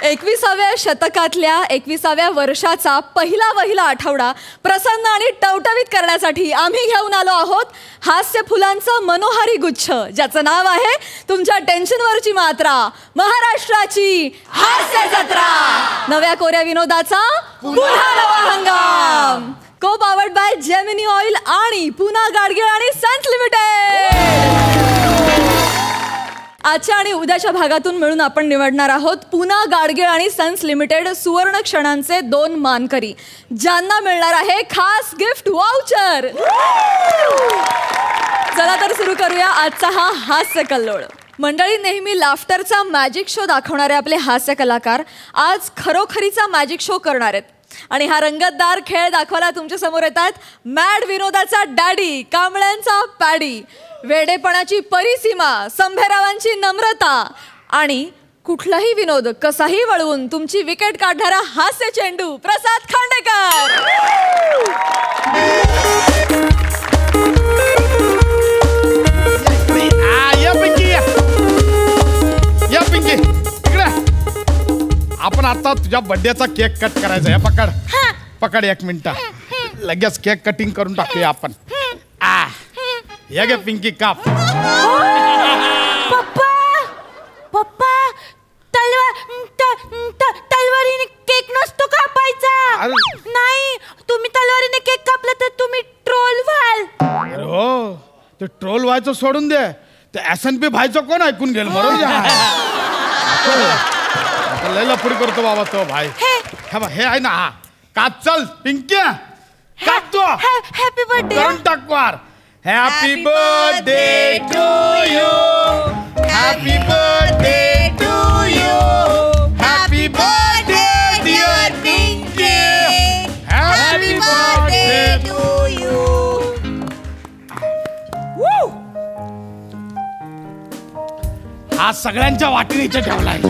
21व्या शतकातल्या 21व्या वर्षाचा पहिला आठवडा प्रसन्न आणि टवटवीत करण्यासाठी आम्ही घेऊन आलो आहोत हास्य फुलांचं मनोहारी गुच्छ, ज्याचं नाव आहे तुमच्या टेन्शनवरची मात्रा, महाराष्ट्राची हास्य जत्रा. नव्या कोऱ्या विनोदाचा पुन्हा नवा हंगाम. को पावर्ड बाय जेमिनी ऑइल आणि पुन्हा गाडगीळ आणि सन्स लिमिटेड. आजच्या आणि उद्याच्या भागातून मिळून आपण निवडणार आहोत पुन्हा गाडगीळ आणि सन्स लिमिटेड सुवर्ण क्षणांचे 2 मानकरी, ज्यांना मिळणार आहे खास गिफ्ट वाउचर. चला तर सुरू करूया आजचा हा हास्य कल्लोळ. मंडळी, नेहमी लाफ्टरचा मॅजिक शो दाखवणारे आपले हास्य कलाकार आज खरोखरीचा मॅजिक शो करणार आहेत. आणि हा रंगतदार खेळ दाखवायला तुमच्या समोर येतात मॅड विनोदाचा डॅडी, कांबळ्यांचा पॅडी, वेडेपणाची परिसीमा, संभेरावांची नम्रता आणि कुठलाही विनोद कसाही वळवून तुमची विकेट काढणारा हास्य चेंडू प्रसाद खांडेकर. आपण आता तुझ्या बर्थडेचा केक कट करायचा आहे. पकड पकड 1 मिनिट, लगेच केक कटिंग करून टाकूया आपण. हे घे पिंकी, काप. पप्पा पप्पा तलवारीने केक नसतो कापायचा. नाही, तुम्ही तलवारीने केक कापला तर तुम्ही ट्रोल व्हाल. अरे हो, ते ट्रोल व्हायचं सोडून दे, ते SNP भाईचं कोण ऐकून घेईल. बरोबर लय लफडी करतो बाबा तो भाई. हे आहे ना, हा काप. चल पिंकी, काप तो. Happy birthday. करून टाकवार. Happy birthday to you, happy birthday to you, happy birthday dear Pinky, happy birthday to you. हा सगळ्यांच्या वाटीने इथे ठेवलाय.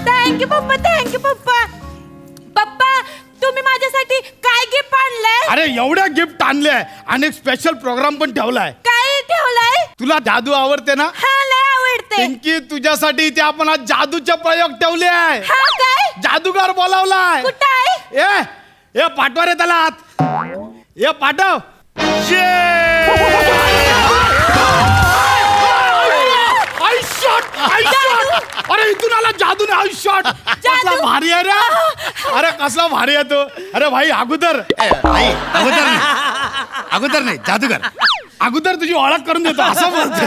थँक्यू पप्पा, थँक्यू पप्पा. पप्पा, तुम्ही माझ्यासाठी काय गिफ्ट आणलंय? अरे एवढ्या गिफ्ट आणले आणि स्पेशल प्रोग्राम पण ठेवलाय. काय ठेवलंय? तुला जादू आवडते ना? हा, लय आवडते. पिंकी, तुझ्यासाठी इथे आपण आज जादूचे प्रयोग ठेवले आहे. हा, काय? जादूगार बोलावलाय. कुठं आहे? ए पाठवा रे त्याला आत. ए पाठव. अरे इथून आला जादू ने. शॉट कसला भारी आहे रे. अरे कसला भारी आहे तो. अरे भाई, अगोदर नाही जादूगर. अगोदर तुझी ओळख करून देतो असं बोलतो.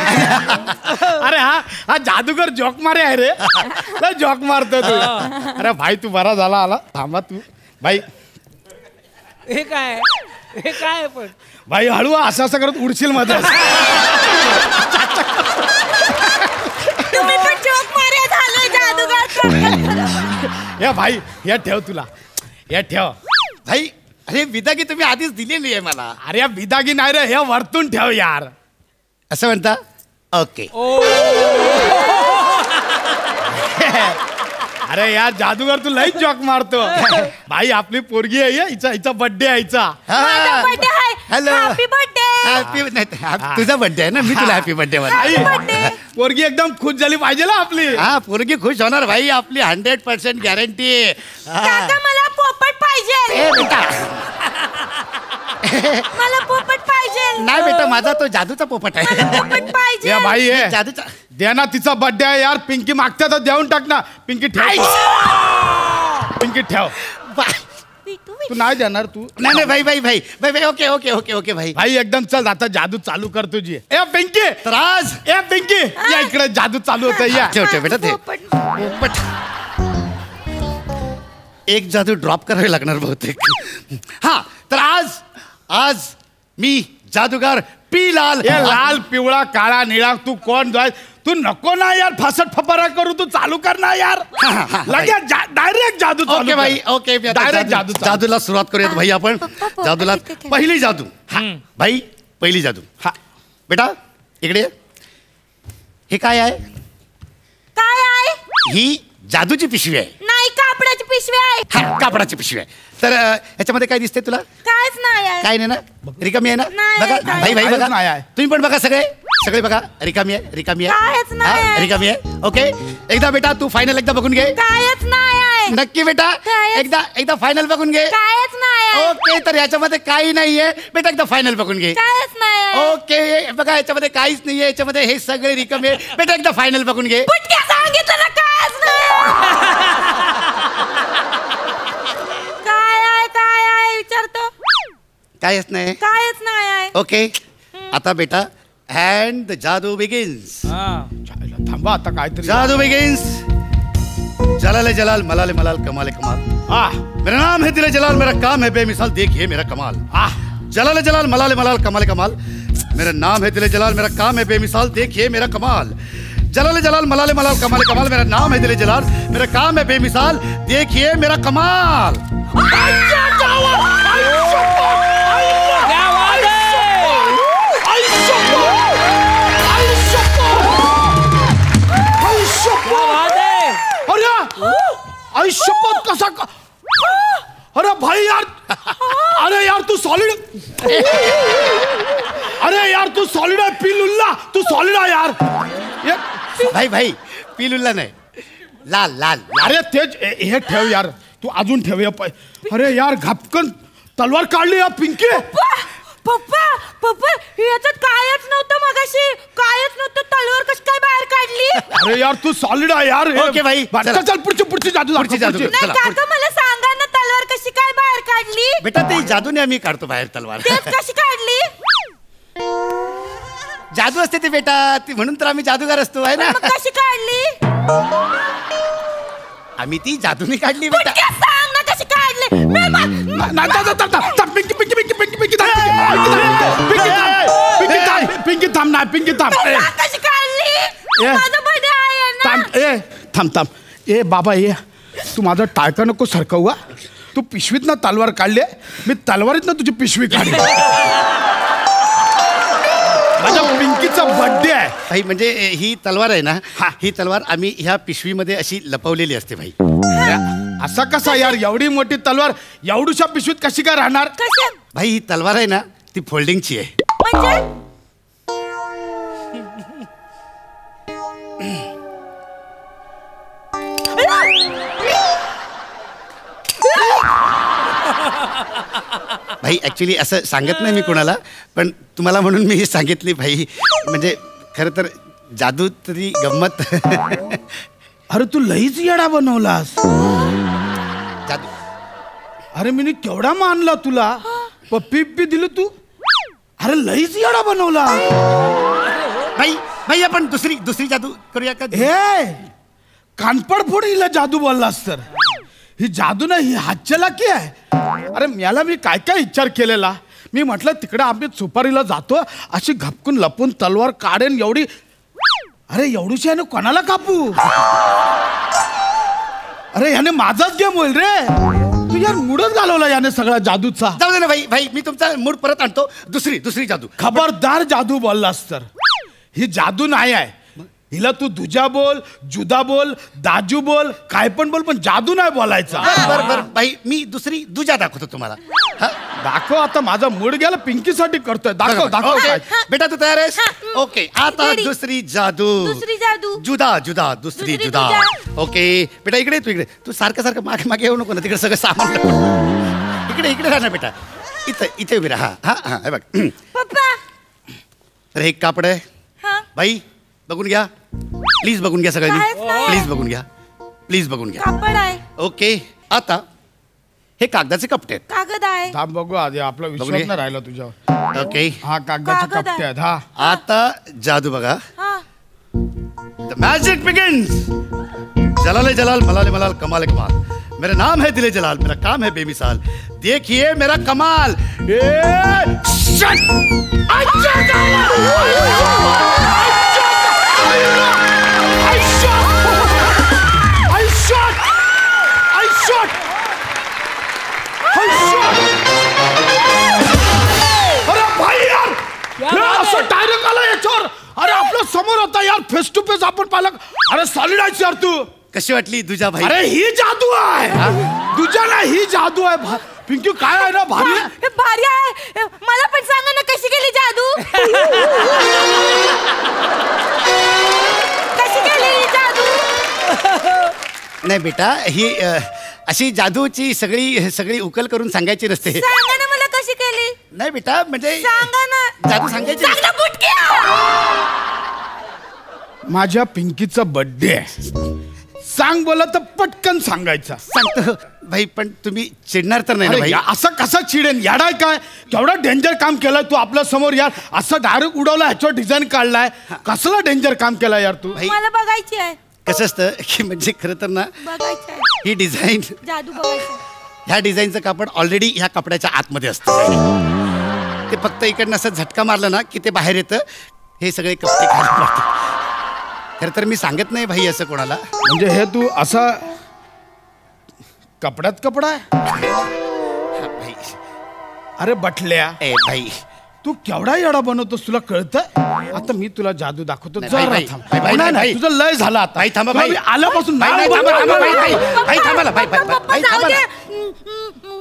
अरे हा जादूगर जोक मारे आहे रे. जोक मारतो तू. अरे भाई, तू बरा झाला आला. थांबा तू भाई. हे काय पण भाई, हळू असं असं करत उडशील मध्ये. तुम्ही पण जोक मारे झाले जादूगार. हे भाई, हे ठेव तुला. हे ठेव भाई. अरे विदागी तुम्ही आधीच दिलेली आहे मला. अरे विदागी नाही रे, हे वरतून ठेव यार. असं म्हणता? ओके. अरे यार जादूगर, तू लई जॉक मारतो. भाई, आपली पोरगी आहे, हिचा बर्थडे आहे. Hello, happy birthday. तुझा बर्थडे आहे ना, मी तुला हॅपी बर्थडे म्हणा. पोरगी एकदम खुश झाली पाहिजे ना आपली. हा, पोरगी खुश होणार भाई. आपली 100% गॅरंटी. काका, मला पोपट पाहिजे. मला पोपट पाहिजे. नाही बेटा, माझा तो जादूचा पोपट आहे. पोपट पाहिजे. या भाई, हे जादूचा द्या ना. तिचा बर्थडे आहे यार. पिंकी मागते तर देऊन टाक ना. पिंकी ठेव. पिंकी ठेव. तू नाही देणार तू? नाही भाई. ओके भाई. भाई एकदम चल, आता जादू चालू कर तुझी. ए पिंकी, त्रास. ए पिंकी, या इकडे जादू चालू होतं. या ठेव बेटा ते पोपट. एक जादू ड्रॉप करावी लागणार बहुतेक. हा, तर आज मी जादूगार पी लाल. हे लाल, पिवळा, काळा, निळा, तू कोण जाय? तू नको ना यार फासट फपारा करू. तू चालू कर ना यार. लगेच डायरेक्ट जादू. ओके भाई, ओके. डायरेक्ट जादूला सुरुवात करूयात भाई आपण. जादूला पहिली जादू. भाई, पहिली जादू. हा बेटा, इकडे. हे काय आहे? काय आहे? ही जादूची पिशवी आहे. नाही, कापडाची पिशवी आहे. कापडाची पिशवी आहे. तर ह्याच्यामध्ये काय दिसते तुला? कायच नाही आहे. काय नाही ना? रिकामी आहे ना? नाही, बघा काय भाई, काहीच बघा. नाही आहे. तुम्ही पण बघा सगळे. सगळे बघा रिकामी आहे रिकामी कायच नाही आहे आहे. रिकामी आहे ओके एकदा बेटा तू फायनल एकदा बघून घे कायच नाही आहे. नक्की बेटा कायच- एकदा फायनल बघून घे कायच नाही आहे. ओके तर याच्यामध्ये काही नाहीये बेटा एकदा फायनल बघून घे कायच नाही आहे. ओके बघा याच्यामध्ये काहीच नाहीये याच्यामध्ये हे सगळे रिकामी आहे बेटा एकदा फायनल बघून घे पुटक्या सांगितलं ना कायच नाही. काय आहे विचारतो. काहीच नाही कायच नाही आहे. ओके आता बेटा अँड द जादू बिगिन्स थांबा आता काहीतरी जादू बिगिन्स जलाल जलाल मलाल मलाल कमाल कमाल मेरा नाम है दिल जलाल मेरा काम है बेमिसाल देखिए मेरा कमाल जलाल जलाल मलाल मलाल कमाल कमाल मेरा नाम है दिल जलाल मेरा काम है बेमिसाल देखिए मेरा कमाल जलाल जलाल मलाल मलाल कमाल कमाल मेरा नाम है दिल जलाल मेरा काम है बेमिसाल देखिए मेरा कमाल आई शपथ कसा अरे भाई यार अरे यार तू सॉलिड अरे यार तू सॉलिड आहे पिलुल्ला तू सॉलिड आहे यार भाई भाई पिलुल्ला नाही लाल लाल अरे तेच हे ठेव यार तू अजून ठेव या अरे यार घापकन तलवार काढली या पिंकी पप्पा पप्पा याच्यात कायच नव्हतं मगाशी कायच नव्हतं तलवार कशी काय बाहेर काढली. अरे यार तू सॉलिड आहे यार ओके भाई, चल चल पुढची जादू दाखव, पुढची जादू. नाही चला, काका मला सांगा ना तलवार कशी काय बाहेर काढली. बेटा ते जादूने आम्ही काढतो बाहेर तलवार तेच कशी काढली. जादू असते ते बेटा ती म्हणून तर आम्ही जादूगार असतो आहे ना मग कशी काढली. आम्ही ती जादूने काढली बेटा पुटक्या सांग ना कशी काढली. पिंकी थांब ना पिंकी थांब कशी काढली. ए. माझं बर्थडे आहे ना. थांब ए थांब ए बाबा ये तू माझं टाळका नको सरकवू तू पिशवीतनं तलवार काढली मी तलवारीतनं तुझी पिशवी काढली माझ्या पिंकीचा बर्थडे आहे भाई म्हणजे ही तलवार आहे ना हा. ही तलवार आम्ही ह्या पिशवीमध्ये अशी लपवलेली असते भाई असा कसा यार एवढी मोठी तलवार एवढूशा पिशवीत कशी काय राहणार कशा भाई ही तलवार आहे ना ती फोल्डिंगची आहे म्हणजे भाई ऍक्च्युली असं सांगत नाही मी कोणाला पण तुम्हाला म्हणून मी सांगितली भाई म्हणजे खरं तर जादू तरी गंमत अरे तू लईच येडा बनवलास जादू अरे मी केवढा मानला तुला पप्पी दिलं तू अरे लईच येडा बनवला भाई भाई आपण दुसरी जादू करूया का हे कानपड फोड हिला जादू बोललास तर ही जादू ना ही हातचलाकी आहे अरे याला मी काय काय विचार केलेला मी म्हटलं तिकडे आम्ही सुपारीला जातो अशी घपकून लपून तलवार काढेन एवढी अरे एवढीशी याने कोणाला कापू अरे याने माझाच गेम होईल रे तू यार मूडच घालवला याने सगळा जादूचा जाऊ दे ना भाई भाई मी तुमचा मूड परत आणतो दुसरी जादू खबरदार जादू बोललास तर ही जादू नाही आहे हिला तू दुजा बोल जुदा बोल दाजू बोल काय पण बोल पण जादू नाही बोलायचा बर भाई मी दुसरी दुजा दाखवतो तुम्हाला हा? दाखव आता माझा मूड गेला पिंकीसाठी करतोय दाखव दाखव ओके. काय. बेटा तू तयार आहेस हा. ओके आता Ready. दुसरी जादू दुसरी जादू. जुदा दुसरी दुसरी जुदा जुदा. ओके बेटा इकडे तू सारखं मागे येऊ नको ना तिकडे सगळं सामान इकडे राहा ना बेटा इथे उभी राहा हा हे बघ पप्पा तर हे एक कापड आहे हा बाई बघून घ्या प्लीज बघून घ्या काहीच सगळ्यांनी नाही. प्लीज बघून घ्या कापड आहे ओके आता हे कागदाचे कपटे आहेत कागद आहे थांब बघू आधी आपला बघूया. विश्वास नाही राहिला तुझ्यावर ओके हा कागदाचे कागद कप्पे आहे. आहेत हा आता जादू बघा हा The magic begins. Jalal Jalal मलाल मलाल कमाल कमाल मेरा नाम है दिले जलाल मेरा काम है बेमिसाल देखिए मेरा कमाल अरे भाई यार हे असं डायरेक्ट आला याच्यावर अरे आपल्या समोर होता यार फेस टू फेस आपण पाहिलं अरे सॉलिड आहेस यार तू कशी वाटली तुझ्या भाई अरे ही जादू आहे तुझ्या ना ही जादू आहे पिंकी काय आहे ना भारी हे भारी आहे मला पण सांगा ना कशी केली जादू नाही बेटा, ही अशी जादूची सगळी उकल करून सांगायची नसते. सांगा ना मला कशी केली. नाही बेटा, म्हणजे सांगा ना. जादू सांगायची. सांग ना बुटक्या. माझ्या पिंकीचा बर्थडे आहे. सांग बोला तर पटकन सांगायचा. सांगतो भाई, पण तुम्ही चिडणार तर नाही ना अरे भाई? असं कसं चिडेन? याडाय काय? केवढा डेंजर काम केलाय तू आपल्या समोर यार. असं डायरेक्ट उडवलं, ह्याच्यावर डिझाईन काढलाय. कसलं डेंजर काम केलाय यार तू. भाई मला बघायची आहे. कसं असतं की म्हणजे खरं तर ना, बघायची आहे. ही डिझाईन, जादू बघायची. ह्या डिझाईनचं कापड ऑलरेडी ह्या कपड्याच्या आतमध्ये असतं. ते फक्त इकडनं असं झटका मारलं ना की ते बाहेर येतं. हे सगळे कपडे खाली पडतात. खरं तर मी सांगत नाही भाई असं कोणाला. म्हणजे हे तू असा कपड्यात कपडा आहे? हा, भाई. अरे बटल्या, ए भाई, तू केवढा येडा बनवतोस तुला कळतं? आता मी तुला जादू दाखवतो. नाही, जरा भाई, थांब. भाई, भाई, नाही, भाई. तुझं लय झालं आता. भाई, थांबा, तुला भाई. मी आल्यापासून भाई, नाही नाही, थांबा, बोलतो. थांबा, भाई, भाई. भाई, थांबा ना, भाई, भाई, भाई, भाई, जाऊ थांबा दे. ना.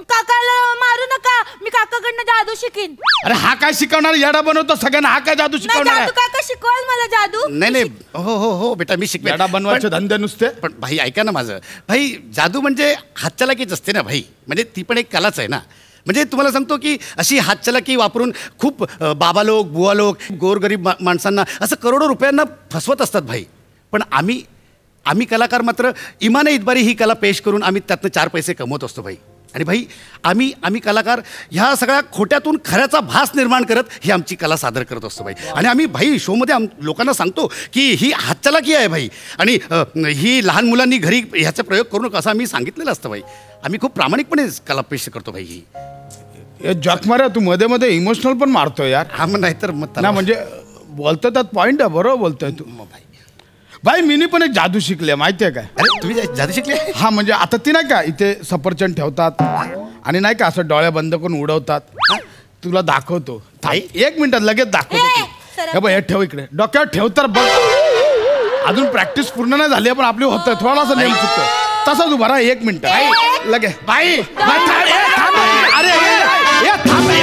काकाला मारू नका. मी काकाकडनं जादू शिकीन. अरे हा काय शिकवणार? येडा बनवतो सगळ्यांना. हा काय जादू नाही, शिकवणार जादू आहे? काका शिकवाल मला जादू. नाही, हो बेटा, मी शिकवेन. येडा बनवायचे धंदे नुसते. पण भाई ऐका ना माझं. भाई, जादू म्हणजे हातचलाकीच असते ना भाई. म्हणजे ती पण एक कलाच आहे ना. म्हणजे तुम्हाला सांगतो की अशी हातचलाकी वापरून खूप बाबा लोक, बुवा लोक, गोरगरीब माणसांना असं करोडो रुपयांना फसवत असतात भाई. पण आम्ही कलाकार मात्र इमाने इतबारी ही कला पेश करून आम्ही त्यातनं 4 पैसे कमवत असतो भाई. आणि भाई, आम्ही कलाकार ह्या सगळ्या खोट्यातून खऱ्याचा भास निर्माण करत ही आमची कला सादर करत असतो भाई. आणि आम्ही भाई शोमध्ये लोकांना सांगतो की ही हातचलाकी आहे भाई. आणि ही लहान मुलांनी घरी ह्याचा प्रयोग करू नका असं आम्ही सांगितलेलं असतं भाई. आम्ही खूप प्रामाणिकपणे कला पेश करतो भाई ही. हे जॉक मार्या, तू मध्ये मध्ये इमोशनल पण मारतो यार. हा, मग नाहीतर मग ना म्हणजे बोलतो त्यात पॉइंट आहे. बरोबर बोलतोय तू. भाई. भाई मीनी पण एक जादू शिकले माहितीये काय? अरे तुम्ही जादू शिकले? हा म्हणजे आता ती नाही का इथे सफरचंद ठेवतात आणि नाही का असं डोळे बंद करून उडवतात. तुला दाखवतो. भाई. 1 मिनिटात लगेच दाखवतो. सरक. हे बघ, हे ठेव इकडे. डोक्यावर ठेव तर बघ. अजून प्रॅक्टिस पूर्ण नाही झाली पण आपली होतंय. थोडासा नेम चुकतोय. तसाच उभा राहा 1 मिनिट. लगे भाई, अरे ये थांब. अरे ये थांब ना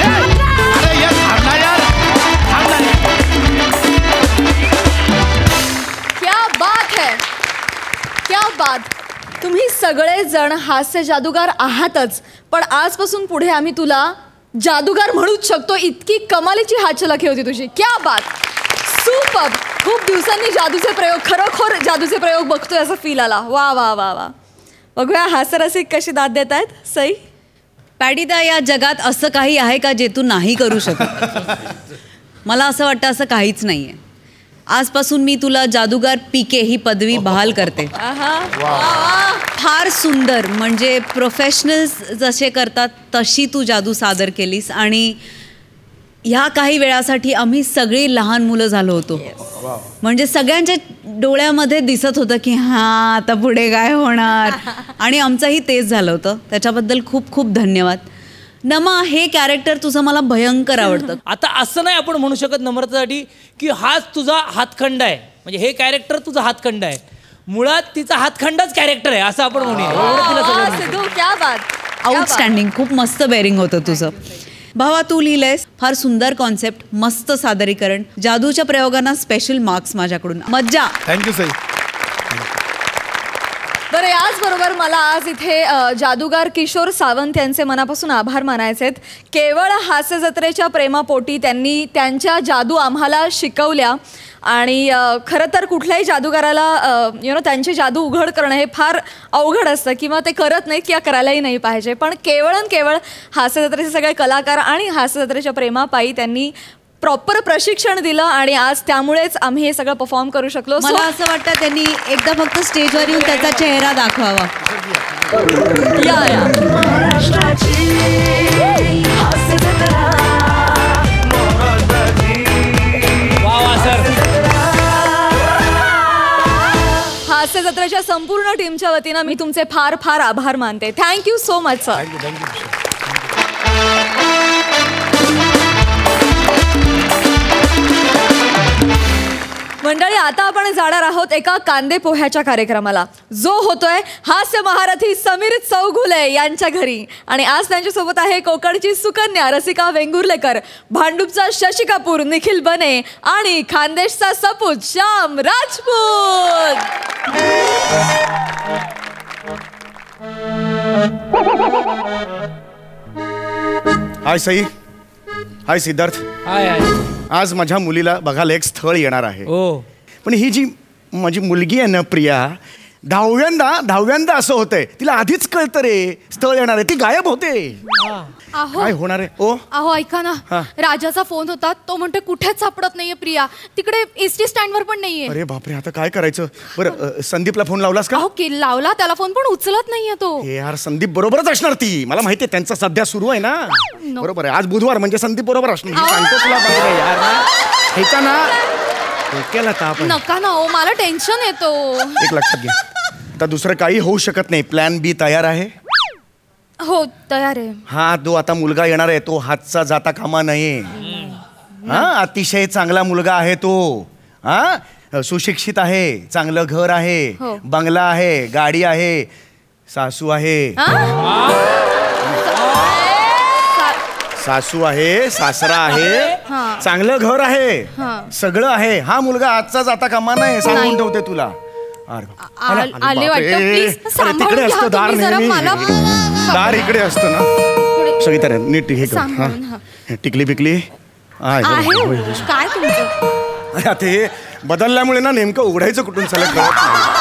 यार. थांब ना. क्या बात है, क्या बात. तुम्ही सगळेजण हास्य जादूगार आहातच, पण आजपासून पुढे आम्ही तुला जादूगार म्हणूच शकतो. इतकी कमालीची हातचलाखी होती तुझी. क्या बात, सुपर. खूप दिवसांनी जादूचे प्रयोग, खरोखर जादूचे प्रयोग बघतोय असं फील आला. वा वा वा वा. बघूया हास्यरसिक कशी दाद देत आहेत. सई, पॅडीदा, या जगात असं काही आहे का जे तू नाही करू शकत? मला असं वाटतं असं काहीच नाही आहे. आजपासून मी तुला जादूगार पीके ही पदवी बहाल करते. आहा, वा वा. फार सुंदर, म्हणजे प्रोफेशनल्स जसे करतात तशी तू जादू सादर केलीस. आणि ह्या काही वेळासाठी आम्ही सगळी लहान मुलं झालो होतो. म्हणजे सगळ्यांच्या डोळ्यामध्ये दिसत होतं की हां आता पुढे काय होणार. आणि आमचंही तेच झालं होतं. त्याच्याबद्दल खूप खूप धन्यवाद. नमा, हे कॅरेक्टर तुझं मला भयंकर आवडतं. आता असं नाही आपण म्हणू शकत नम्रतासाठी की हाच तुझा हातखंड आहे. म्हणजे हे कॅरेक्टर तुझा हातखंड आहे. मुळात तिचा हातखंडच कॅरेक्टर आहे असं आपण म्हणूया. एवढं तिला सगळं वा, माहिती आहे. सिद्धू, क्या बात. आउटस्टँडिंग, खूप मस्त बेरिंग होतं तुझं. भावा, तू लिहिलंयस, फार सुंदर कॉन्सेप्ट, मस्त सादरीकरण. जादूच्या प्रयोगांना स्पेशल मार्क्स माझ्याकडून. मज्जा. थँक्यू सई. बरं, याचबरोबर मला आज इथे जादूगार किशोर सावंत यांचे मनापासून आभार मानायचे आहेत. केवळ हास्य जत्रेच्या प्रेमापोटी त्यांनी त्यांच्या जादू आम्हाला शिकवल्या. आणि खरं तर कुठल्याही जादूगाराला त्यांची जादू उघड करणं हे फार अवघड असतं किंवा ते करत नाहीत किंवा करायलाही नाही पाहिजे. पण केवळ हास्य जत्रेचे सगळे कलाकार आणि हास्य जत्रेच्या प्रेमापायी त्यांनी प्रॉपर प्रशिक्षण दिलं आणि आज त्यामुळेच आम्ही हे सगळं परफॉर्म करू शकलो. मला असं वाटतं त्यांनी एकदा फक्त स्टेजवर येऊन त्याचा चेहरा दाखवावा. वा वा सर. हास्य जत्रेच्या संपूर्ण टीमच्या वतीनं मी तुमचे फार फार आभार मानते. Thank you so much sir. मंडळी, आता आपण जाणार आहोत एका कांदे पोह्याच्या कार्यक्रमाला, जो होतोय हास्य महारथी समीर चौघुले यांच्या घरी. आणि आज त्यांच्यासोबत आहे कोकणची सुकन्या रसिका वेंगुर्लेकर, भांडूपचा शशी कपूर निखिल बने आणि खानदेशचा सपूत श्याम राजपूत. हाय सई, हाय सिद्धार्थ. हाय हाय. आज माझ्या मुलीला बघायला एक स्थळ येणार आहे. हो. पण ही जी माझी मुलगी आहे ना प्रिया, दहाव्यांदा असं होतंय. तिला आधीच कळतं रे स्थळ येणार आहे, ती गायब होते. अहो काय होणार आहे? ओ अहो ऐका ना, हा. राजाचा फोन होता. तो म्हणतो कुठेच सापडत नाहीये प्रिया. तिकडे एसटी स्टँडवर पण नाहीये. अरे बापरे, आता काय करायचं? बरं संदीपला फोन लावलास का? अहो लावला त्याला फोन, पण उचलत नाहीये तो. हे यार, संदीप बरोबरच असणार. ती मला माहितीये, त्यांचा सध्या सुरू आहे ना. बरोबर आहे, आज बुधवार म्हणजे संदीप बरोबर असणार. मी सांगतो तुला. बरोबर यार ना, ह्याचा ना डोक्याला ताप आहे. नका ना हो, मला टेन्शन येतो. एक लक्षात घे, आता दुसरं काही होऊ शकत नाही. प्लॅन बी तयार आहे. हो तयार आहे. हा, जो आता मुलगा येणार आहे तो हातचा जाता कामा नये. हा, अतिशय चांगला मुलगा आहे तो. हा, सुशिक्षित आहे, चांगलं घर आहे, हो. बंगला आहे, गाडी आहे, सासू आहे. सासू आहे, सासरा आहे, हा. चांगलं घर आहे, हा. सगळं आहे. हा मुलगा आजचा जाता कामा नाही, सांगून ठेवते तुला. अरे, आले बापरे. वाटतं. प्लीज अरे, सांभाळून तिकडे घ्या असतं दार तुम्ही जरा. नेहमी. मला दार इकडे असतं ना. सगळी नीट हे कर. सांभाळून, हा. टिकली बिकली आहे. काय तुमचं? आता हे बदलल्यामुळे ना नेमकं उघडायचं कुठून चला कळत नाही.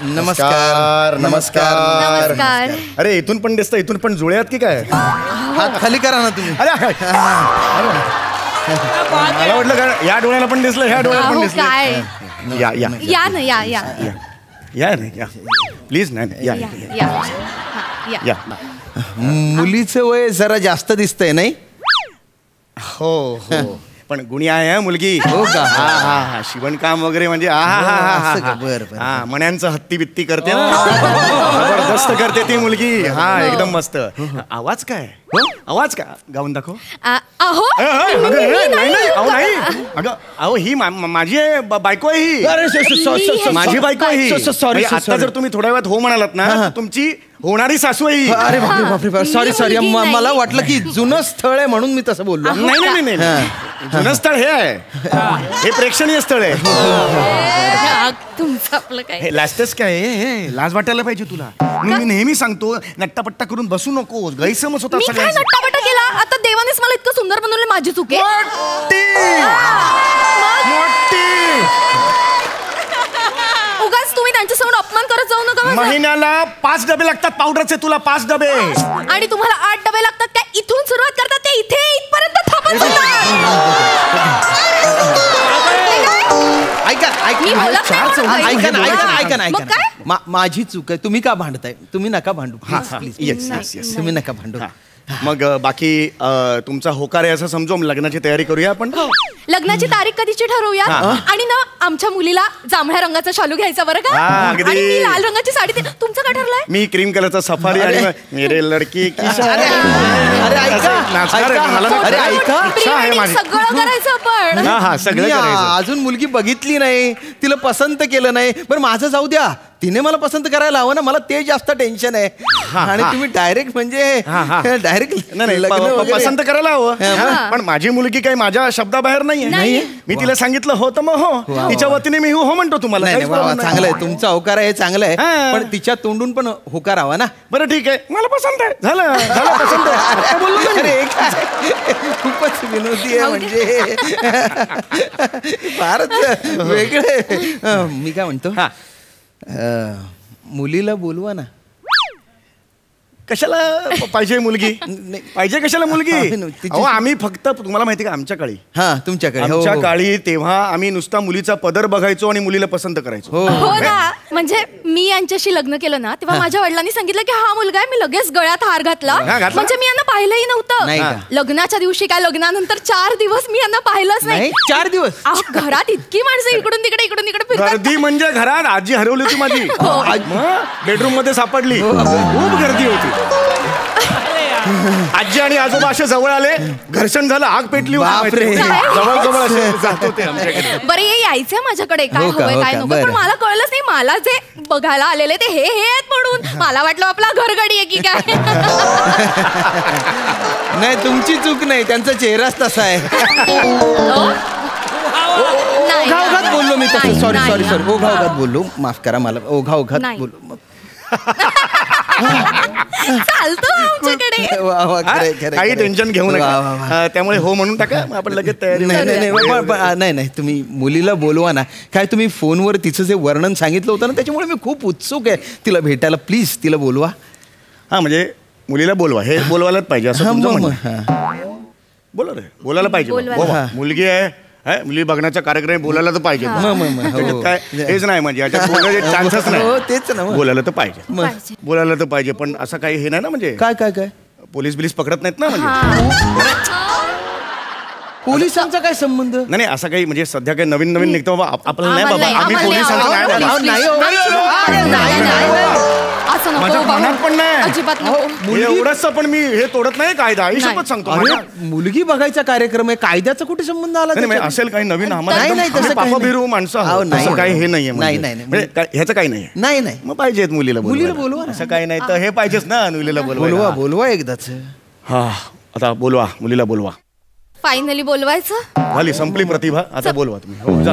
नमस्कार. नमस्कार. नमस्कार. अरे इथून पण दिसतं, इथून पण जुळ्यात की काय? हात खाली करा ना तुम्ही. अरे मला वाटलं का या डोळ्याला पण दिसलं, ह्या डोळ्याला पण अहो, दिसलं. काय या या या ना, या या या नाही या प्लीज. नाही या या या या या. मुलीचं वय जरा जास्त दिसतंय नाही? हो हो, पण गुणी आहे हा मुलगी. हो का? हा हा हा, शिवणकाम वगैरे म्हणजे असं का? बरं, बरं. हा, मण्यांचं हत्ती बित्ती करते ना, जबरदस्त करते ती मुलगी. हा, एकदम मस्त. आवाज काय? आवाज काय? गाऊन दाखव. अहो अगं नाही नाही, अहो नाही, अगं अहो ही माझी बायको आहे ही. माझी बायको आहे ही. सॉरी, म्हणजे आता जर तुम्ही थोड्या वेळात हो म्हणालात ना, तुमची होणारी सासू आहे ही. अरे बापरे बापरे, सॉरी सॉरी. मुलगी नाही. मला वाटलं की जुनं स्थळ आहे म्हणून मी तसं बोललो. नाही नाही नाही नाही, जुनं स्थळ हे आहे. हे प्रेक्षणीय स्थळ आहे. तुमचं आपलं काय? हे लाजतेस काय? हे लाज वाटायला पाहिजे तुला. मी नेहमी सांगतो, नट्टापट्टा करून बसू नको. गैरसमज होता मी काय सगळ्यांचा. नट्टापट्टा केला? आता देवानेच मला इतकं सुंदर बनवलं, माझी चूक आहे. उगाच तुम्ही त्यांच्यासमोर अपमान करत जाऊ नका माझा. महिन्याला 5 डबे लागतात पावडरचे तुला. 5 डबे. आणि तुम्हाला 8 डबे लागतात. त्या इथून सुरुवात करतात, ते इथे इथपर्यंत थांबत ऐका मी बोलत नाही म्हणून काही. ऐका ना, ऐका ना, मग ऐका काय? ना. माझी चूक आहे. तुम्ही का भांडताय? तुम्ही नका भांडू. Please yes yes yes. तुम्ही नका भांडू. मग बाकी तुमचा होकार आहे असं समजू. लग्नाची तयारी करूया आपण. लग्नाची तारीख कधीची ठरवूया. आणि ना आमच्या मुलीला जांभळ्या रंगाचा शालू घ्यायचा बरं का. हा, अगदी. आणि मी लाल रंगाची साडी. तुमचं काय ठरलंय? मी क्रीम कलरचा सफारी आणि मेरे लडकी की अरे ऐका, नाचणार आहे. मला ना- अरे ऐका. इच्छा आहे माझी. सगळं करायचं आपण. हा हा, सगळं मी करायचं. अजून मुलगी बघितली नाही, तिला पसंत केलं नाही. बरं माझं जाऊ द्या, तिने मला पसंत करायला हवं ना. मला ते जास्त टेन्शन आहे. आणि तुम्ही डायरेक्ट म्हणजे डायरेक्ट पसंत करायला हवं. पण माझी मुलगी काही माझ्या शब्दाबाहेर नाहीये. मी तिला सांगितलं हो तर मग हो. तिच्या वतीने मी हो म्हणतो तुम्हाला. नाही काहीच नाही, वा, problem नाही. चांगलं आहे. तुमचा होकार आहे, चांगलं आहे. हा. पण तिच्या तोंडून पण होकार हवा ना. बरं ठीक आहे, मला पसंत आहे. झालं झालं, पसंत आहे. आता बोललो ना मी. अरे काय, खूपच विनोदी आहे म्हणजे. फारच वेगळे. मी काय म्हणतो, मुलीला बोलवा ना. कशाला पाहिजे मुलगी? पाहिजे कशाला मुलगी? तिची- अहो आम्ही फक्त, तुम्हाला माहिती का, आमच्या काळी तुमच्याकडे आमच्या हो. काळी तेव्हा आम्ही नुसता मुलीचा पदर बघायचो आणि मुलीला पसंत करायचो. हो ना. म्हणजे मी यांच्याशी लग्न केलं ना, तेव्हा माझ्या वडिलांनी सांगितलं की हा मुलगा आहे. मी लगेच गळ्यात हार घातला. हा, घातला? म्हणजे मी यांना पाहिलंही नाही नव्हतं. का? लग्नाच्या दिवशी काय, लग्नानंतर 4 दिवस मी यांना पाहिलंच नाही. नाही, 4 दिवस. अहो, घरात इतकी माणसं इकडून तिकडे फिरतात. गर्दी म्हणजे घरात आजी हरवली होती माझी. बेडरूम मध्ये सापडली. खूप गर्दी होती. आजी आणि आजोबा असे जवळ आले, घर्षण झालं, आग पेटली होती. बापरे. जवळ जवळ असे जात होते आमच्याकडे. बरं हे यायचंय माझ्याकडे, काय हो का, हवंय हो काय का, नको. बरं. पण मला कळलंच नाही. मला जे बघायला आलेले ते हे आहेत म्हणून. मला वाटलं आपला घरगडी आहे की काय. नाही, तुमची चूक नाही, त्यांचा चेहराच तसा आहे. ओघाओघात बोललो मी तसं. नाही, सॉरी नाही, सॉरी नाही. सॉरी ओघाओघात बोललो, माफ करा मला. ओघाओघात नाही. बोललो. चालतं आमच्याकडे. वा, वा, खरंय, खरंय, काही खरंय. टेन्शन घेऊ वा, वा, वा. नका. त्यामुळे हो म्हणून टाका, मग आपण लगेच तयारी. नाही नाही नाही नाही तुम्ही मुलीला बोलवा ना. काय तुम्ही फोनवर तिचं जे वर्णन सांगितलं होतं ना, त्याच्यामुळे मी खूप उत्सुक आहे तिला भेटायला. प्लीज तिला बोलवा. हा म्हणजे मुलीला बोलवा, हे बोलवायलाच पाहिजे असं हा, तुमचं मग, म्हणणं आहे. बोला रे, बोलायला पाहिजे. बोलवायला. बोला. मुलगी आहे, मुली बघण्याचा कार्यक्रम बोलायला तर पाहिजे. त्याच्यात काय हेच नाही म्हणजे याच्यात बोलायचे चान्सच हो, नाही. तेच ना मग. बोलायला तर पाहिजे, पाहिजे. बोलायला तर पाहिजे. पण असं काही हे नाही ना, म्हणजे काय काय काय पोलीस बिलीस पकडत नाहीत ना म्हणजे. पोलिसांचा काय संबंध? नाही नाही, असं काही म्हणजे सध्या काही नवीन नवीन निघतो बाबा. आपल्याला नाही आम्हाला बाबा, आम्ही नाही, पोलिसांचं आम्हाला नाही नाही. बाबा. नाही हो. नाही, नाही. असं नको माझ्या बाबू. मनात पण नाही. अजिबात नको. एवढंच पण मी हे तोडत नाही कायदा, आयुष्यात सांगतो. अरे माझ्या- मुलगी बघायचा कार्यक्रम आहे, कायद्याचा कुठे संबंध आला नाही, नाही, त्याच्यात? असेल काही नवीन आम्हाला नाही, नाही, एकदम तसं आम्ही काही पापा नाही. बिरू माणसं अहो, आहोत. नाही, तसं काही नाही. हे नाहीये नाही, म्हणजे. नाही. म्हणजे ह्याचं काही नाही. नाही नाही मग पाहिजेत मुलीला मुलीला बोलवायला. बोलवा ना. असं काही नाही तर हे पाहिजेच ना मुलीला बोलवा बोलवा. बोलवा एकदाच. हा आता बोलवा, मुलीला बोलवा. फायनली बोलवायचं. झाली, संपली प्रतिभा. आता बोलवा तुम्ही. हो जा.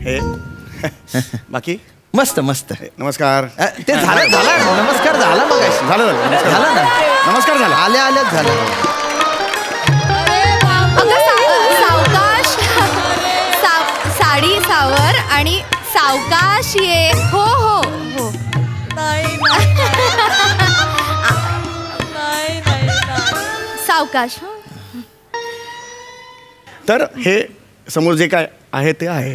हे बाकी मस्त मस्त. नमस्कार. ते झालं झालं नमस्कार झाला मग झालं झालं नमस्कार. झालं ना. नमस्कार झाला. आल्या आल्याच झालं. अगं सावकाश. साडी सावर आणि सावकाश ये. हो हो हो. सावकाश. तर हे समोर जे काय आहे ते आहे.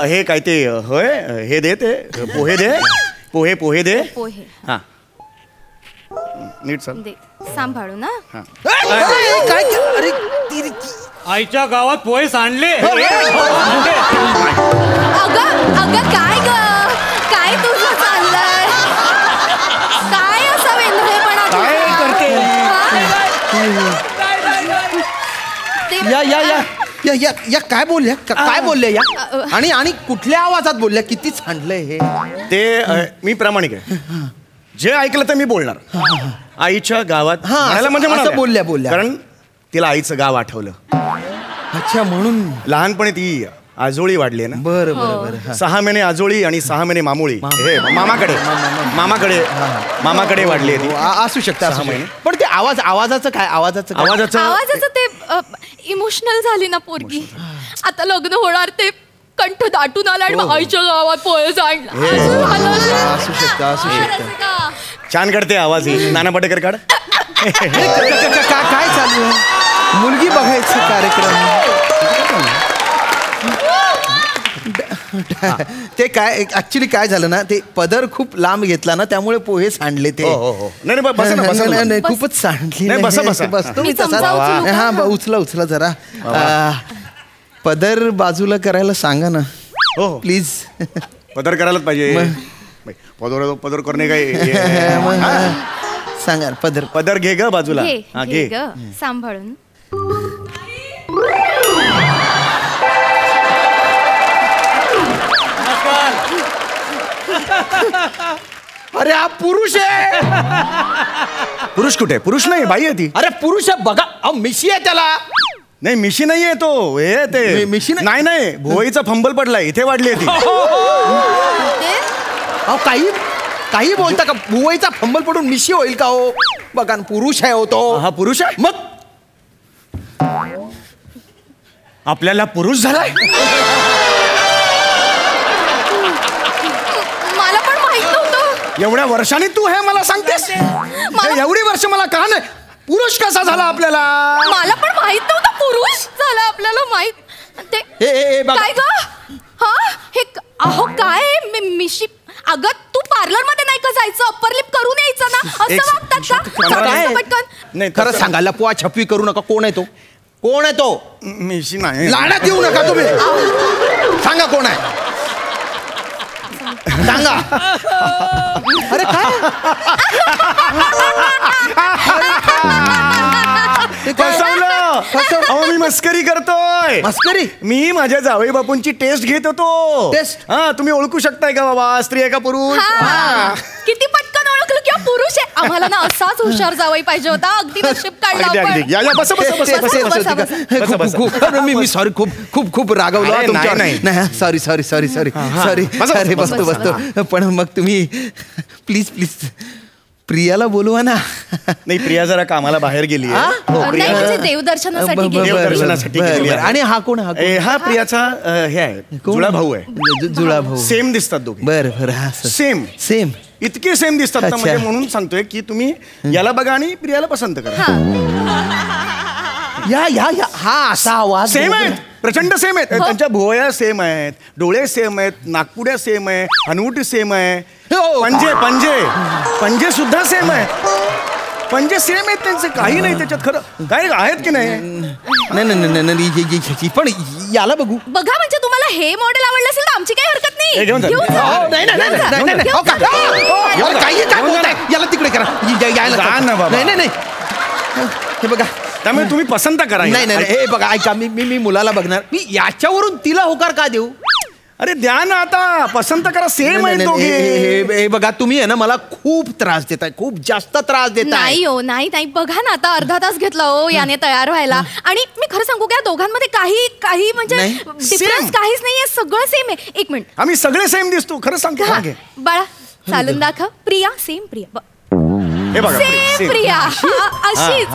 हे काय ते होय, हे दे, ते पोहे दे, पोहे दे. पोहे हा नीट सर. दे. सांभाळू ना. हा. काय अरे आईच्या गावात पोहे सांडले. अगं अगं काय ग, काय तुझं चाललंय? काय असं वेंधळेपणा तुझा? काय करते? ते- या या या या या या काय बोलल्या काय बोलल्या या आणि आणि कुठल्या आवाजात बोलल्या? किती सांडलंय हे. ते मी प्रामाणिक आहे. जे ऐकलं तर मी बोलणार. आईच्या गावात हा, म्हणायला म्हणजे असं म्हणाल्या. बोलल्या. कारण तिला आईचं गाव आठवलं. अच्छा म्हणून. लहानपणी ती आजोळी वाढली आहे ना. बरं बरं बरं. 6 महिने आजोळी आणि 6 महिने मामुळी. हे मामाकडे वाढली आहे ती. असू शकतं 6 महिने. पण ते आवाजाचं काय? आवाजाचं आवाजाचं ते इमोशनल झाली ना पोरगी. आता लग्न होणार, ते कंठ दाटून आला आणि मग आईच्या गावात पोहे सांडला. असू शकतं. छान काढते आवाज ही. नाना पाटेकर काढ. काय चालू आहे? मुलगी बघायचं कार्यक्रम. ते काय ऍक्च्युली काय झालं ना, ते पदर खूप लांब घेतला ना, त्यामुळे पोहे सांडले ते. हो. नाही बसा ना, बसा ना. नाही, खूपच सांडली. नाही, बसा. बसतो मी मी तसा. चमचा उचलू का? हा उचला जरा. पदर बाजूला करायला सांगा ना हो. प्लीज. पदर करायलाच पाहिजे. पदर करणे काय. सांगा पदर. पदर घे ग बाजूला. हा घे घे. ग सांभाळून. अरे हा पुरुष आहे. पुरुष कुठे? पुरुष नाही, बाई आहे ती. अरे पुरुष आहे बघा. अहो मिशी आहे त्याला. नाही मिशी नाहीये तो. हे ते मिशी नाही भुवईचा फंबल पडलाय, इथे वाढली आहे ती. अहो काही बोलता का? भुवईचा फंबल पडून मिशी होईल का हो? बघा ना, पुरुष आहे हो तो. हा पुरुष आहे. मग आपल्याला पुरुष झालाय. मला पण माहित नव्हतं. एवढ्या वर्षांनी तू हे मला सांगतेस? एवढी वर्ष मला का नाही? पुरुष कसा झाला आपल्याला? मला पण माहित नव्हतं पुरुष झाला आपल्याला माहित. ते बघा. काय ग? हा हे अहो काय मिशी. अगं तू पार्लर मध्ये नाही का जायचं? अप्पर लिप करून यायचं ना. असं वागतात का? काय? पटकन. नाही खरं सांगा, लपवा छपवी करू नका. कोण आहे तो? कोण आहे तो? मिशी नाही. लाडात येऊ नका तुम्ही. सांगा कोण आहे? सांगा. अरे काय? फसवलं. अहो मी मस्करी करतोय. मस्करी? मी माझ्या जावई बापूंची टेस्ट घेत होतो. टेस्ट? हा तुम्ही ओळखू शकताय का बाबा स्त्री आहे का पुरुष? हा. किती पटकन ओळखलं. शकलो किंवा पुरुष आहे. आम्हाला ना असाच हुशार जावई पाहिजे होता. अगदी नशीब काढलं अगदी, आपण. अगदी. या, बस मी सॉरी खूप खूप रागवलो अरे, तुमच्यावर. नाही. नाही sorry sorry sorry sorry sorry बसा, अरे बसतो पण मग तुम्ही प्लीज प्रियाला बोलवा ना. नाही, प्रिया जरा कामाला बाहेर गेली आहे. नाही म्हणजे देवदर्शनासाठी गेली. देवदर्शनासाठी गेलेली आहे. आणि हा कोण हा प्रियाचा हे आहे, जुळा भाऊ आहे. जुळा भाऊ. सेम दिसतात दोघे. बरं हा सेम सेम इतके सेम दिसतात ना, अच्छा. म्हणजे म्हणून सांगतोय की तुम्ही याला बघा आणि प्रियाला पसंत करा. या हा असा आवाज सेम आहेत, प्रचंड सेम आहेत. त्यांच्या भुवया सेम आहेत, डोळे सेम आहेत, नागपुड्या सेम आहे, हनुवटी सेम आहे, पंजे सुद्धा सेम आहे. पंजे सेम आहेत त्यांचे, काही नाही त्याच्यात. खरं काय आहेत की नाही? नाही पण याला बघू. बघा म्हणजे तुम्हाला हे मॉडेल आवडलं असेल तर आमची काही हरकत नाही. घेऊन जा. घेऊन जा. याला तिकडे करा. जा ना बाबा. नाही हे बघा. त्यामुळे तुम्ही पसंत करा. नाही हे बघा ऐका, मी मुलाला बघणार. मी याच्यावरून तिला होकार का देऊ? अरे द्या ना आता, पसंत करा. सेम आहे दोघे. हे बघा, तुम्ही आहे ना मला खूप त्रास देताय, खूप जास्त त्रास देताय. नाही हो, नाही बघा ना, आता अर्धा तास घेतला हो याने तयार व्हायला. आणि मी खरं सांगू का, दोघांमध्ये काही म्हणजे डिफरन्स काहीच नाहीये. सगळं सेम आहे. एक मिनिट, आम्ही सगळे सेम दिसतो. खरं सांगतो. बाळा चालून दाखव. प्रिया सेम प्रिया. हे बघा, सेम प्रिया अशीच.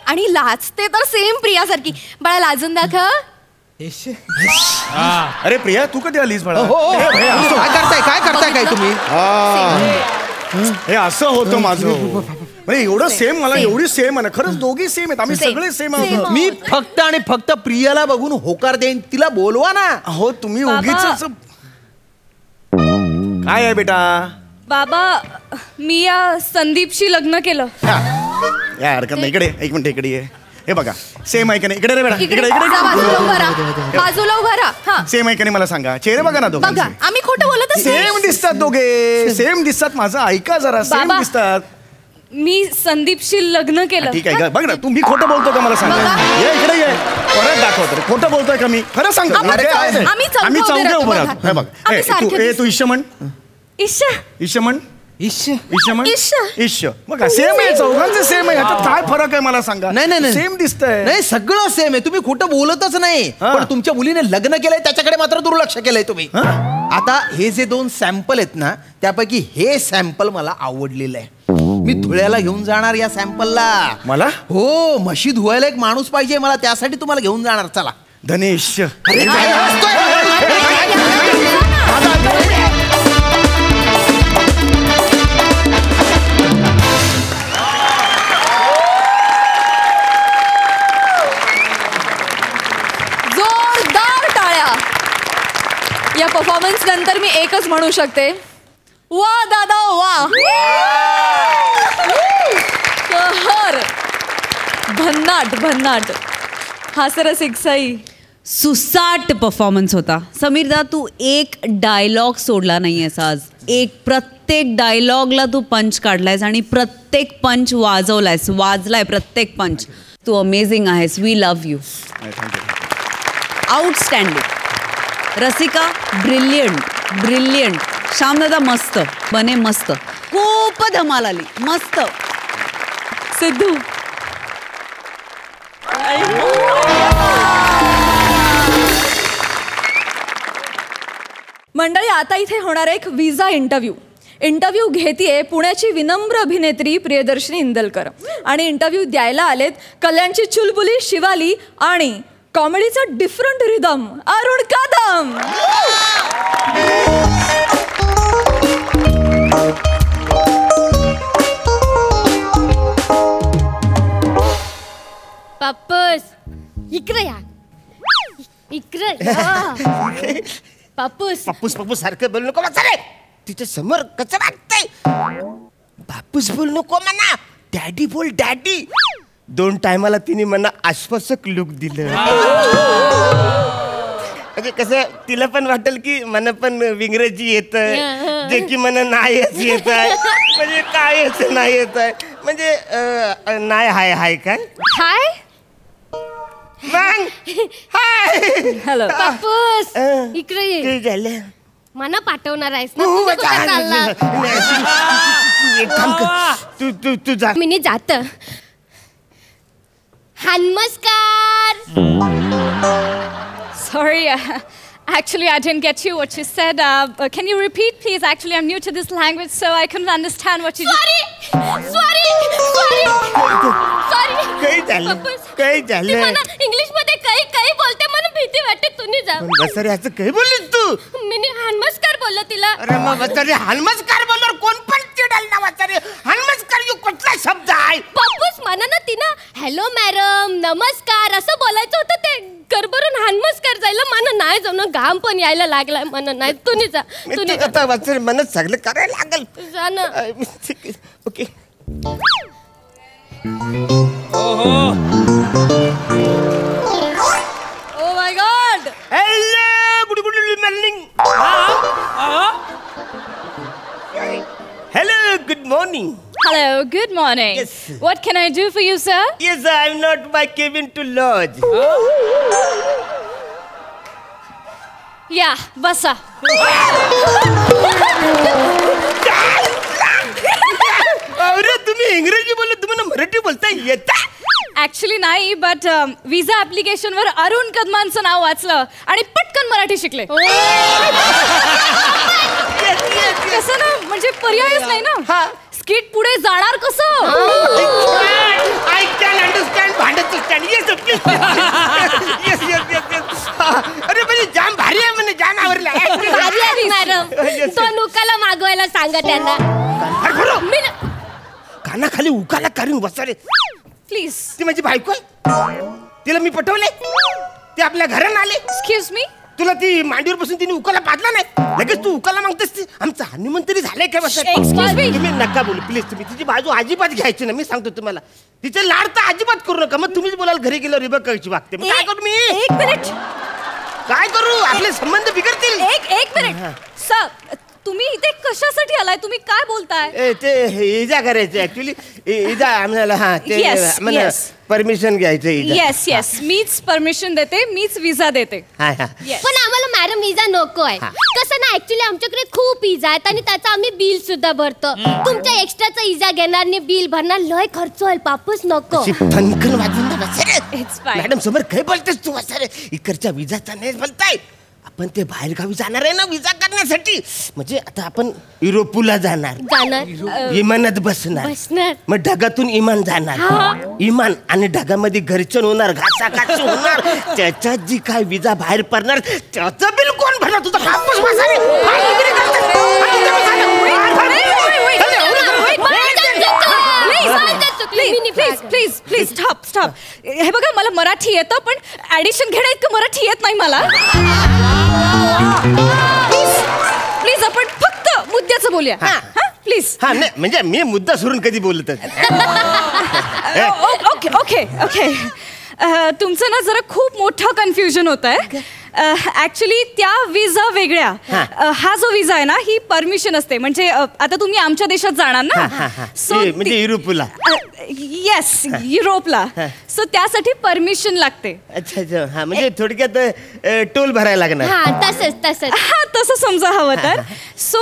आणि लाजते तर सेम प्रिया सारखी. बाळा लाजून दाखव. अरे प्रिया, तू कधी आलीस बाळा? काय करताय तुम्ही? हे असं होतं माझं. म्हणजे एवढं सेम, मला एवढी सेम आहे ना. खरंच दोघी सेम आहेत. आम्ही सगळे सेम आहोत. मी फक्त आणि फक्त प्रियाला बघून होकार देईन. तिला बोलवा ना. हो, तुम्ही उगीच. काय आहे बेटा? बाबा, मी या संदीपशी लग्न केलं. या हरकत नाही. इकडे एक मिनिट, इकडे ये. हे बघा, सेम आहे का नाही? इकडे रे बेटा, इकडे बाजूला उभा राहा. सेम आहे का नाही मला सांगा. चेहरे बघा ना दोघांचे. बघा, आम्ही खोटं बोलत सेम दिसतात दोघे. सेम दिसतात. माझं ऐका जरा. सेम दिसतात. मी संदीपशी लग्न केलं. ठीक आहे. बघ ना, तुम्ही खोटं बोलतो का मला सांगा. ये इकडे ये. परत दाखवतो. खोटं बोलतोय का मी? खरं सांगतो. आम्ही चौघे उभं राहतो. हे बघ, तू ईश म्हण. ईश म्हण. इश्य. बघा, सेम आहे. चौघांचे सेम आहे. ह्याच्यात काय फरक आहे मला सांगा. नाही सेम दिसतंय. नाही, सगळं सेम आहे. तुम्ही खोटं बोलतच नाही. पण तुमच्या मुलीने लग्न केलंय त्याच्याकडे मात्र दुर्लक्ष केलंय तुम्ही. आता हे जे 2 सॅम्पल आहेत ना, त्यापैकी हे सॅम्पल मला आवडलेलं आहे. मी धुळ्याला घेऊन जाणार या सॅम्पलला. मला? हो, म्हशी धुवायला एक माणूस पाहिजे मला. त्यासाठी तुम्हाला घेऊन जाणार. चला. धनेश. या परफॉर्मन्स नंतर मी एकच म्हणू शकते, वा दादा वा. कहर, भन्नाट हास्यरस एकसाई. सुसाट परफॉर्मन्स होता. समीरदा, तू एक डायलॉग सोडला नाहीयेस आज. प्रत्येक डायलॉगला तू पंच काढलायस आणि प्रत्येक पंच वाजलाय प्रत्येक पंच. तू अमेझिंग आहेस. We love you. Outstanding. Rasika, brilliant. श्यामदादा मस्त. बने मस्त. खूप धमाल आली. मस्त. सिद्धू, मंडळी, आता इथे होणार एक विजा इंटरव्ह्यू घेतीये पुण्याची विनम्र अभिनेत्री प्रियदर्शनी इंदलकर. आणि इंटरव्ह्यू द्यायला आलेत कल्याणची चुलबुली शिवाली आणि कॉमेडीचा डिफरंट रिदम अरुण कदम. पापूस इकडे या. पापूस सारखं बोलू नको रे. तिच्या समोर कसं वाटतंय? बापूस बोल नको म्हणा. डॅडी बोल डॅडी. 2 टायमाला तिने मला आश्वासक लुक दिलं. म्हणजे कसं तिला पण वाटेल की मला पण इंग्रजी येतंय, जे की मला नाही येत आहे. म्हणजे काय येत नाही येत आहे. म्हणजे नाही हाय काय हाय. हॅलो पापूस इकडे झालं मना पाठवणार आहेस ना? एक काम कर तू जा. मी जात. नमस्कार. Sorry, actually I didn't get you what you said. Can you repeat, please? Actually, I'm new to this language, so I couldn't understand what you. Sorry. काही झालं इंग्लिश मध्ये काही बोलते मला भीती वाटते. तुम्ही जा. वसारे असं काही बोललीस तू? मी नमस्कार बोललो तिला. अरे मग वसारे हनुमस्कार बोलल्यावर कोण पण चिडाल ना वसारे. हनुमस्कार यो कुठला शब्द आहे? पप्पूस म्हणा ना तिनं हॅलो मॅडम नमस्कार असं बोलायचं होतं. ते गरबरून नमस्कार जायला मला नाही जाऊन घाम पण यायला लागलाय. मला नाही. तुम्ही जा. आता वसारे मन सगळं करायला लागल. जा ना. Okay. Oh my God! Hello good morning. Hello good morning. Hello, good morning. Yes. What can I do for you, sir? Yes, I'm not my cabin to lodge. Yeah, basa. अरे तुम्ही इंग्रजी बोलले तुम्हाला मराठी बोलता येता? Actually नाही, but visa application वर अरुण कदमांचं नाव वाचलं आणि पटकन मराठी शिकले. कसं ना म्हणजे पर्यायच नाही ना. स्किट पुढे जाणार कसं? I can understand भांडत येस अरे म्हणजे जाम भारी आहे म्हणजे जाम आवडला. मॅडम तो नुकाला मागवायला सांगा त्यांना. कानाखाली उकाला करून बसले. प्लीज. ती माझी बायको आहे. तिला मी पटवले. ते आपल्या घरात आले. Excuse me. तुला ती मांडीवर बसून तिने उकाला पाजला नाही. लगेच तू उकाला मागतेस. आमचं हनीमून तरी झालंय काय बसा. तुम्ही नका बोलू प्लीज. तुम्ही तिची बाजू अजिबात घ्यायची ना. मी सांगतो तुम्हाला तिचे लाड तर अजिबात करू नका. मग तुम्हीच बोलाल घरी गेल्यावर रिबक करायची वागते. काय करू मी? एक मिनिट. काय करू? आपले संबंध बिघडतील. एक मिनिट. सर तुम्ही इथे कशासाठी आलाय? तुम्ही काय बोलताय? ते इजा करायचं ऍक्च्युली. इजा आम्हाला हा ते Yes. परमिशन घ्यायचं इजा. येस मीच परमिशन देते. मीच विजा देते. हा. पण आम्हाला मॅडम विजा नको आहे. कसं ना ऍक्च्युली आमच्याकडे खूप इजा आहेत आणि त्याचं आम्ही बिल सुद्धा भरतो. तुमच्या एक्स्ट्राचा इजा घेणार आणि बिल भरणार लय खर्च होईल. पापूस नको. फनकन वाजून It's fine. मॅडम समोर काय बोलतेस तू? सर इकडच्या विजाचा नाही बोलताय. आपण ते बाहेर गावी जाणार आहे ना विजा करण्यासाठी. म्हणजे आता आपण युरोपला जाणार. विमानात बसणार. मग ढगातून इमान जाणार. इमान आणि ढगामध्ये घरचन होणार. घासाघासी होणार. त्याच्यात जी काय विजा बाहेर पडणार त्याचं बिल कोण भरणार? तुझा कापूस प्लीज स्टॉप. हे बघा मला मराठी येतं पण ऍडिशन घेणं इतकं मराठी येत नाही मला. प्लीज आपण फक्त मुद्द्याचं बोलूया. प्लीज. हा नाही म्हणजे मी मुद्दा सोडून कधी बोलत. ओके तुमचं ना जरा खूप मोठं कन्फ्युजन होत आहे. ऍक्च्युली त्या विजा वेगळ्या. हा जो विजा आहे ना ही परमिशन असते. म्हणजे आता तुम्ही आमच्या देशात जाणार ना. म्हणजे युरोपला. येस युरोपला. सो त्यासाठी परमिशन लागते. अच्छा हा म्हणजे थोडक्यात टोल भरायला लागणार. तसं समजा हवं तर. सो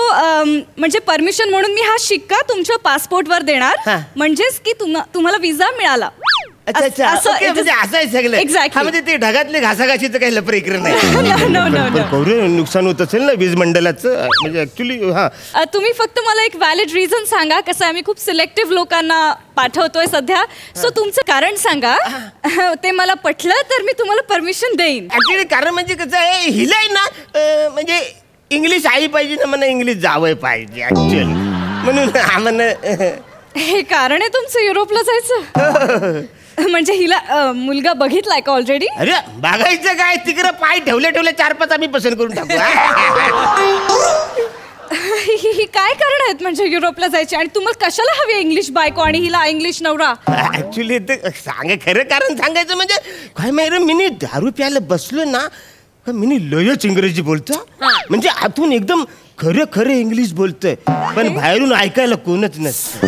म्हणजे परमिशन म्हणून मी हा शिक्का तुमच्या पासपोर्टवर देणार. म्हणजेच की तुम्हाला विजा मिळाला. अच्छा म्हणजे असं आहे सगळं. एक्झॅक्टली. म्हणजे ते ढगातले घासाघाशीचं काही लफर इकडे नाही. नुकसान होत असेल ना वीज मंडळाचं. म्हणजे ऍक्च्युली तुम्ही फक्त मला एक व्हॅलिड रिझन सांगा. कसं आम्ही खूप सिलेक्टिव्ह लोकांना पाठवतोय सध्या. सो तुमचं कारण सांगा. ते मला पटलं तर मी तुम्हाला परमिशन देईन. ऍक्च्युली कारण म्हणजे कसं आहे हिलाय ना म्हणजे इंग्लिश आई पाहिजे ना. मला इंग्लिश जावं पाहिजे ऍक्च्युअली. म्हणून आम्हाला हे कारण आहे तुमचं युरोपला जायचं. म्हणजे हिला मुलगा बघितलाय का ऑलरेडी? अरे बघायचं काय तिकडे पाय ठेवले 4-5 आम्ही पसंत करून टाकू. ही काय कारण आहेत म्हणजे युरोपला जायची? आणि तुम्हाला कशाला हवी इंग्लिश बायको आणि हिला इंग्लिश नवरा? ऍक्च्युली ते खरं कारण सांगायचं म्हणजे काय माहिती मी दारू प्यायला बसलो ना मी लयच इंग्रजी बोलतो. म्हणजे आतून एकदम खरं इंग्लिश बोलतोय पण बाहेरून ऐकायला कोणच नसतं.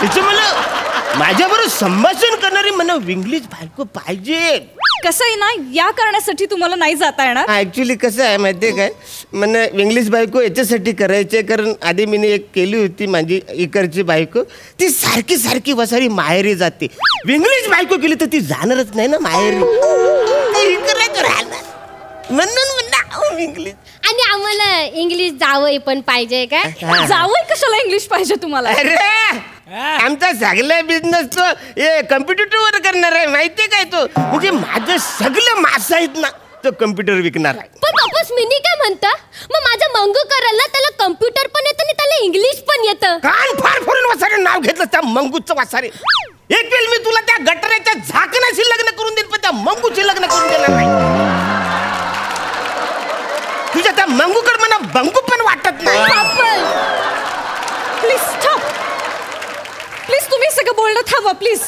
त्याचं मला माझ्याबरोबर संभाषण करणारी मला इंग्लिश बायको पाहिजे. कसं आहे ना, या कारणासाठी तुम्हाला नाही जाता येणार. ऍक्च्युली कसं आहे माहितीये काय, मला इंग्लिश बायको याच्यासाठी करायची, कारण आधी मी एक केली होती माझी इकडची बायको, ती सारखी सारखी वसारी माहेरी जाते. इंग्लिश बायको केली तर ती जाणारच नाही ना माहेरी, इकडेच राहणार, म्हणून इंग्लिश. आणि आम्हाला इंग्लिश जावई पण पाहिजे काय? जावई कशाला इंग्लिश पाहिजे तुम्हाला? अरे आमचा सगळा बिझनेस तो हे कम्प्युटर वर करणार आहे माहितीये काय, तो म्हणजे माझं सगळं मास आहेत ना तो कम्प्युटर विकणार आहे. पण बापस मिनी काय म्हणता, मग माझा मंगू करायला त्याला कम्प्युटर पण येतं आणि त्याला इंग्लिश पण येतं. कान फार फोडून वसारे नाव घेतलं त्या मंगूचं वसारे. एक वेळ मी तुला त्या गटराच्या झाकणाशी लग्न करून देईल, पण त्या मंगूची लग्न करून देणार नाही. तुझ्या त्या मंगूकडे मला बंगू पण वाटत नाही. प्लीज स्टॉप, प्लीज तुम्ही सगळं बोलणं थांबवा प्लीज.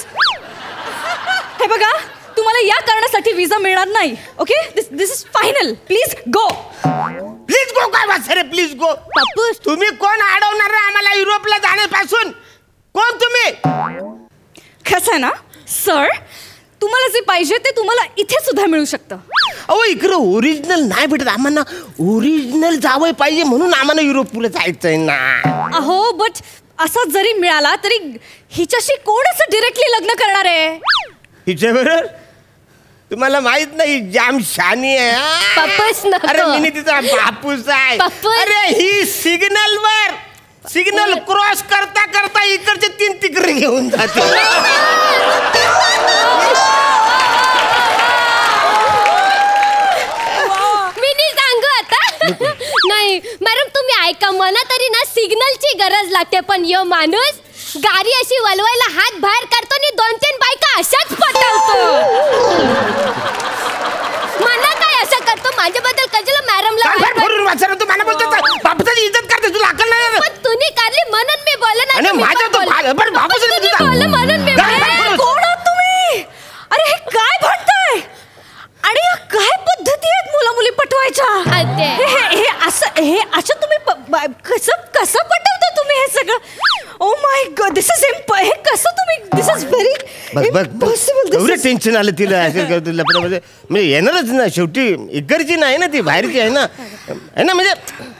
हे बघा, तुम्हाला या कारणासाठी विजा मिळणार नाही. Okay, this is final. Please go. Please go काय वासरे, प्लीज गो. बापूस तुम्ही कोण अडवणार आम्हाला युरोपला जाण्यापासून? कोण तुम्ही? कसं आहे ना सर, तुम्हाला जे पाहिजे ते तुम्हाला इथे सुद्धा मिळू शकतं. अहो इकडे ओरिजिनल नाही भेटत आम्हाला, ओरिजिनल जावं पाहिजे म्हणून आम्हाला युरोपला जायचंय ना. अहो बट असा जरी मिळाला तरी हिच्याशी कोण असं डिरेक्टली लग्न करणार आहे? हिच्याबरोबर तुम्हाला माहित नाही, जाम शानी आहे. बापूस नको. अरे मी तिचा बापूस आहे. बापूस. अरे ही सिग्नल क्रॉस करता करता इकडचे 3 तिकडे घेऊन जाते. नाही मॅडम, तुम्ही ऐका, मला तरी ना सिग्नलची गरज लागते, पण यो माणूस गाडी अशी वलवायला हात बाहेर काढतो आणि 2-3 बायका अशाच पटवतो. मला काय असं करतो, माझ्याबद्दल कशाला मॅडमला तू मला बोलतो बापूची इज्जत करते, तुला अक्कल नाही? पण तुम्ही करली म्हणून मी बोलले ना. आणि माझ्या तो बोलले म्हणून मी बोलले. कोण आहात तुम्ही? अरे हे काय म्हणताय? आणि या काय पद्धती आहेत मुला मुली पटवायच्या? हे असं तुम्ही कसं पटवता तुम्ही हे सगळं? Oh my God, this is हे कसं तुम्ही, दिस इज व्हेरी इम्पॉसिबल. एवढं टेन्शन आलं तिला लपड्यामध्ये. म्हणजे येणारच ना, शेवटी इकडची नाही ना ती, बाहेरची आहे ना. म्हणजे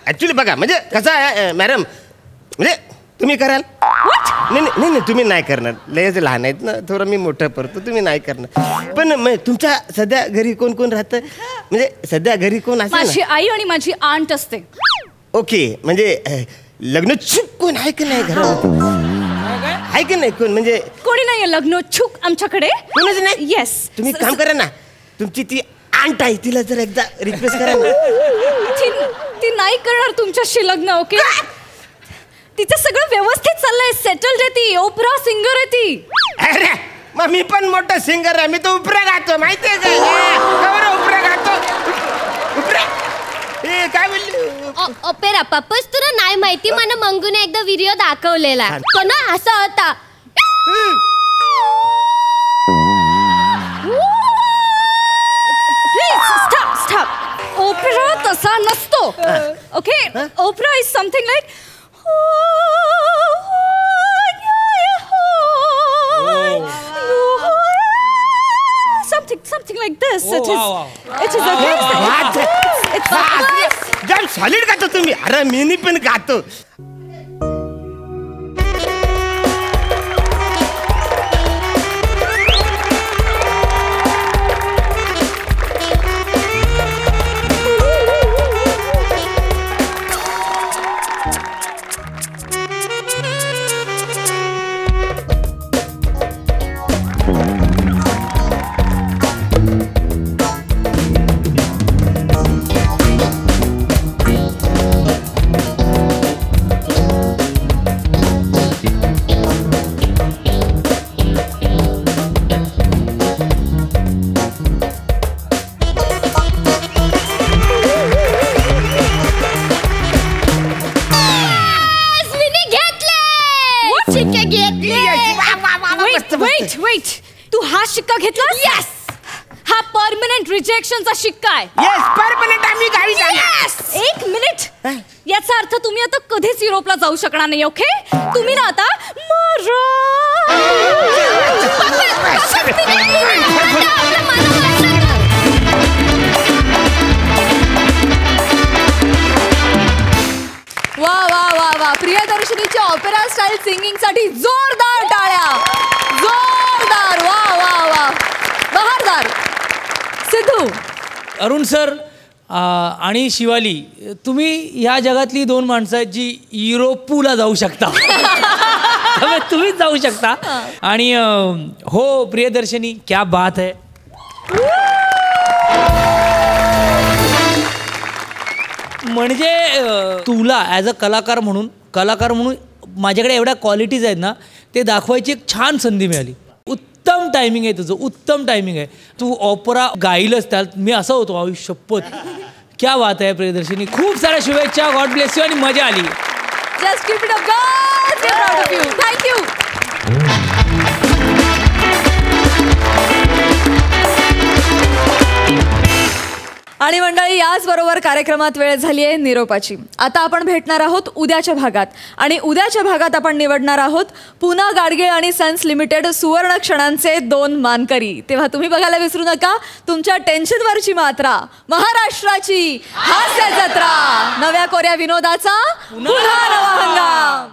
ऍक्च्युली बघा, म्हणजे कसं आहे मॅडम, म्हणजे तुम्ही कराल? नाही तुम्ही नाही करणार, लयच लहान आहेत ना, थोडं मी मोठं पडतो, तुम्ही नाही करणार. पण तुमच्या सध्या घरी कोण कोण राहतं? म्हणजे सध्या घरी कोण असतं? माझी आई आणि माझी आंट असते. ओके, म्हणजे लग्नोत्सुक कोण आहे का नाही घरामध्ये? आहे की नाही कोण? म्हणजे कोणी नाहीये लग्नोत्सुक आमच्याकडे. कोणीच नाही? येस. तुम्ही काम करा ना, तुमची ती आंट आहे तिला जर एकदा रिक्वेस्ट करा ना. ती नाही करणार तुमच्याशी लग्न. ओके, तिचं सगळं व्यवस्थित चाललंय, सेटल्ड आहे ती, ओपरा सिंगर आहे ती. अरे मग मी पण मोठा सिंगर आहे, मी तो उपरा गातो माहितीये का? उपरा गातो, उपरा. काय बोलली? ओपेरा पप्पस, तुला नाही माहिती, मला मंगूने एकदा व्हिडिओ दाखवलेला, तो ना असा होता. Please stop. ओपेरा तसा नसतो. Okay, opera is something like something like this. It is okay. जब सॉलिड गातो तुम्ही. अरे मी पण गातो. Wait, तू हा शिक्का घेतला? Yes. हा परमनंट रिजेक्शनचा शिक्का आहे. Yes, परमनंट आम्ही गावी जाणार. एक मिनिट, याचा अर्थ तुम्ही आता कधीच युरोपला जाऊ शकणार नाही. ओके, तुम्ही ना आता मरा. स्टाईल सिंगिंग साठी जोरदार टाळ्या. जोरदार. वा वा वा, बहारदार. सिद्धू. अरुण सर आणि शिवाली, तुम्ही ह्या जगातली 2 माणसं आहेत जी युरोपूला जाऊ शकता. त्यामुळे तुम्हीच जाऊ शकता. आणि हो प्रियदर्शनी, क्या बात है. म्हणजे तुला ॲज अ कलाकार म्हणून माझ्याकडे एवढ्या क्वालिटीज आहेत ना, ते दाखवायची एक छान संधी मिळाली. उत्तम टायमिंग आहे तुझं, उत्तम टायमिंग आहे. तू ऑपरा गाईलच, त्यात मी असं होतो आयुष्यपत. क्या बात आहे प्रियदर्शनी, खूप साऱ्या शुभेच्छा. गॉड ब्लेस यू आणि मजा आली. Just keep it up, guys. We're proud of you. Thank you. आणि मंडळी, याचबरोबर कार्यक्रमात वेळ झाली आहे निरोपाची. आता आपण भेटणार आहोत उद्याच्या भागात. आणि उद्याच्या भागात आपण निवडणार आहोत पुना गाडगीळ आणि सन्स लिमिटेड सुवर्ण क्षणांचे 2 मानकरी. तेव्हा तुम्ही बघायला विसरू नका तुमच्या टेन्शनवरची मात्रा, महाराष्ट्राची हास्य जत्रा, नव्या कोऱ्या विनोदाचा पुन्हा नवा हंगाम.